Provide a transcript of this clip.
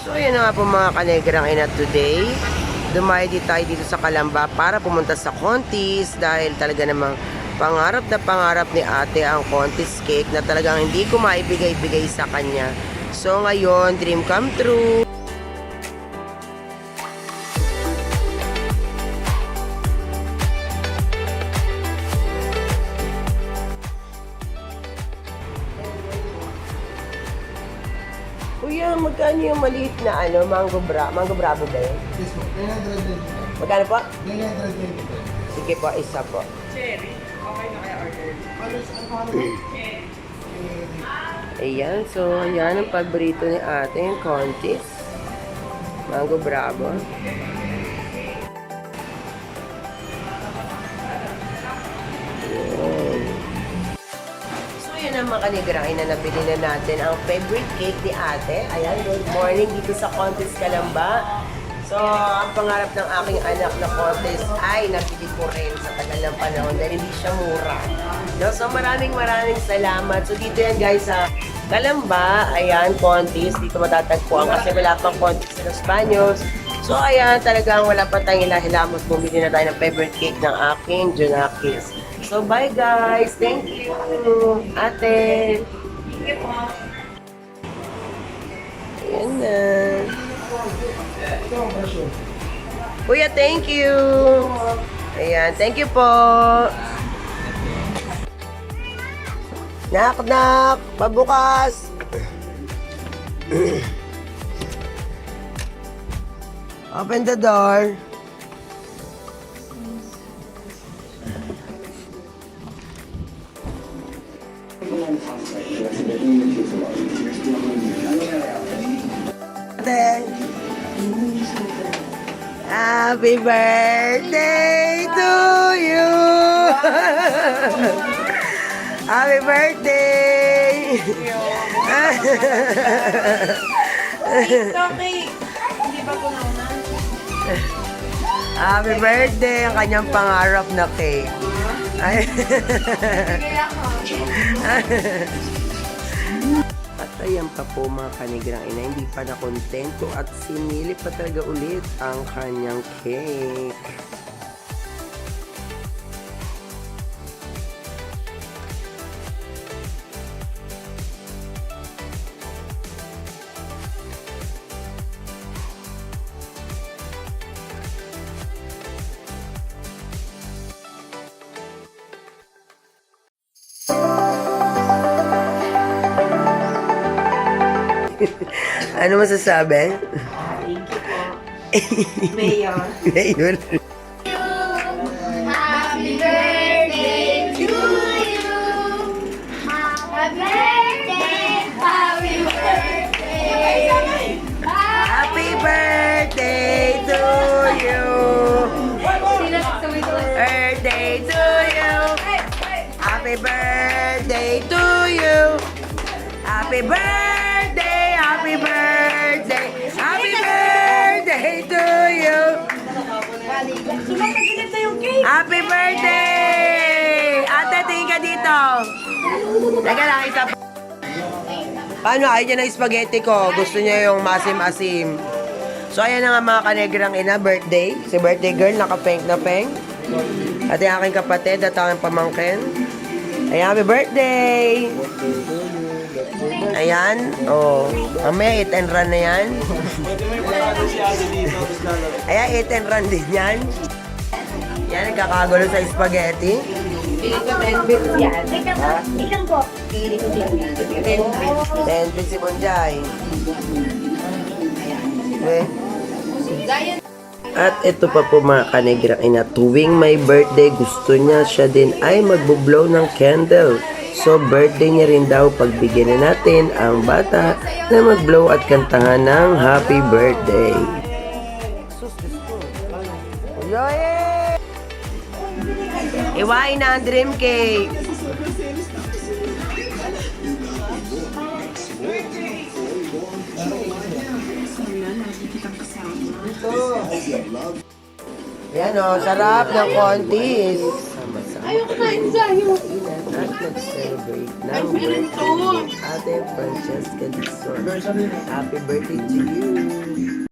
So ayan na nga po mga kanegrang ina today. Dumayo tayo dito sa Calamba para pumunta sa Contis dahil talaga namang pangarap na pangarap ni ate ang Contis cake na talagang hindi ko maibigay-bigay sa kanya. So ngayon, dream come true. Kuya, magkano yung maliit na mango bravo ba yun? Yes po, 920. Magkano po? 920. Sige po, isa po. Cherry. Okay na kaya order? Cherry. Ayan, so ayan ang paborito ni ate, yung Contis. Mango Bravo. Ayan. So ayan ang mga kanigrain na nabili na natin ang favorite cake ni ate. Ayan, good morning dito sa Contis Calamba. So, ang pangarap ng aking anak na Contis ay nabili ko rin sa tagal ng panahon dahil hindi siya mura. No? So, maraming salamat. So, dito yan guys sa Calamba. Ayan, Contis. Dito matatagpuan kasi wala pang Contis sa Los Baños. So, ayan, talagang wala pa tayong hilamos. Bumili na tayo ng favorite cake ng aking Junakis. So, bye guys. Thank you. Ate. Ayan na. Kuya, thank you. Ayan, thank you po. Knock, pabukas. Open the door. Happy birthday to you! Happy birthday! Okay. Hindi ba ko nauna? Happy birthday! Ang kanyang pangarap na cake. Ay. Kaya ako. At ayan pa po mga kanigrang ina, hindi pa nakontento at sinili pa talaga ulit ang kanyang cake. Ano masasabi? Thank you po. Mayor. Ngayon. Happy birthday to you. Happy birthday. Happy birthday. Happy birthday to you. Birthday to you. Happy birthday to you. Happy birthday. Happy birthday. Happy birthday to you. Happy birthday. Ate, tingin ka dito. Teka lang, isa pa. Paano? Ayaw niya ng spaghetti ko. Gusto niya yung masim-asim. So, ayan na nga mga kanegrang ina, birthday. Si birthday girl, naka-pink na pink. At yung aking kapatid at aking pamangkin. Ayan, happy birthday! Ayan, oh. Mamaya, eat and run na yan. Ayan, eat and run din yan. Yan, nagkakagulo sa spaghetti. Pili ko 10 bits yan. Ilan po? Pili ko 10 bits. 10 pins si Bonjay. Okay. At ito pa po mga kanegrang ina, tuwing may birthday, gusto niya siya din ay magbublow ng candle. So birthday niya rin daw, pagbigyan na natin ang bata na magblow at kantahan ng happy birthday. Iwain na ang dream cake. Yan o, sarap ng Contis. Ayoko na ensayo. At nag-celebrate ng birthday ni Ate Francesca Dixon. Happy birthday to you.